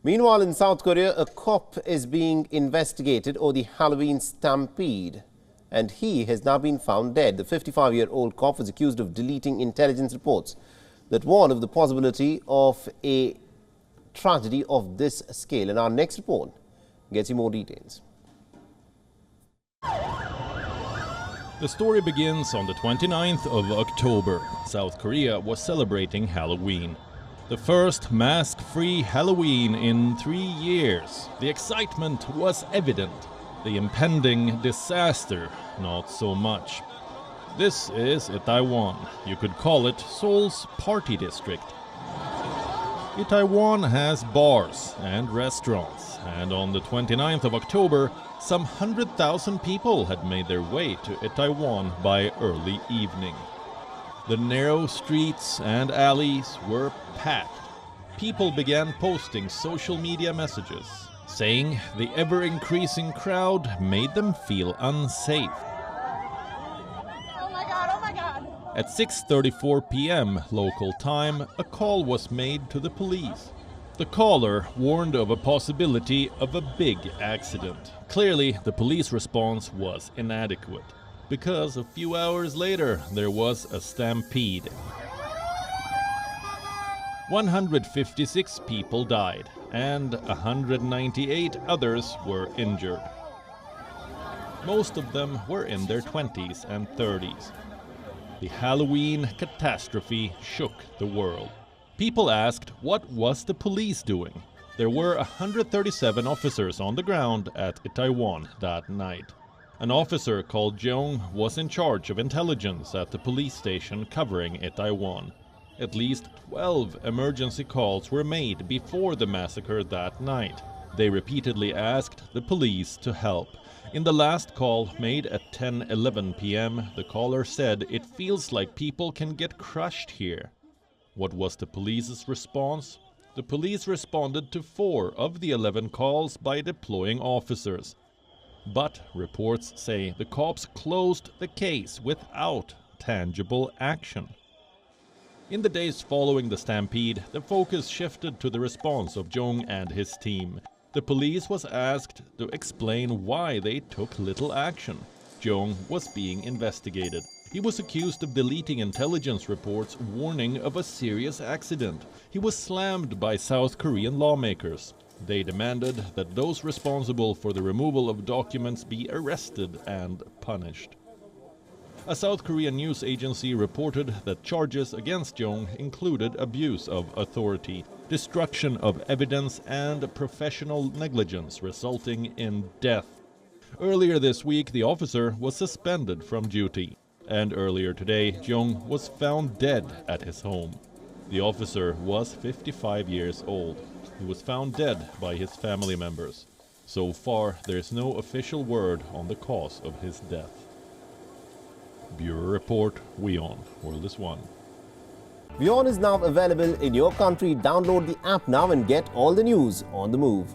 Meanwhile, in South Korea, a cop is being investigated over the Halloween stampede, and he has now been found dead. The 55-year-old cop was accused of deleting intelligence reports that warn of the possibility of a tragedy of this scale. And our next report gets you more details. The story begins on the 29th of October. South Korea was celebrating Halloween. The first mask-free Halloween in 3 years. The excitement was evident. The impending disaster, not so much. This is Itaewon. You could call it Seoul's party district. Itaewon has bars and restaurants, and on the 29th of October, some 100,000 people had made their way to Itaewon by early evening. The narrow streets and alleys were packed. People began posting social media messages, saying the ever-increasing crowd made them feel unsafe. Oh my God. At 6:34 p.m. local time, a call was made to the police. The caller warned of a possibility of a big accident. Clearly, the police response was inadequate, because a few hours later there was a stampede. 156 people died, and 198 others were injured. Most of them were in their 20s and 30s. The Halloween catastrophe shook the world. People asked, what was the police doing? There were 137 officers on the ground at Itaewon that night. An officer called Jeong was in charge of intelligence at the police station covering Itaewon. At least 12 emergency calls were made before the massacre that night. They repeatedly asked the police to help. In the last call, made at 10:11 p.m., the caller said, "It feels like people can get crushed here." What was the police's response? The police responded to 4 of the 11 calls by deploying officers. But reports say the cops closed the case without tangible action. In the days following the stampede, the focus shifted to the response of Jeong and his team. The police was asked to explain why they took little action. Jeong was being investigated. He was accused of deleting intelligence reports warning of a serious accident. He was slammed by South Korean lawmakers. They demanded that those responsible for the removal of documents be arrested and punished. A South Korean news agency reported that charges against Jeong included abuse of authority, destruction of evidence, and professional negligence resulting in death. Earlier this week, the officer was suspended from duty. And earlier today, Jeong was found dead at his home. The officer was 55 years old. He was found dead by his family members. So far, there is no official word on the cause of his death. Bureau Report, WION, World is One. WION is now available in your country. Download the app now and get all the news on the move.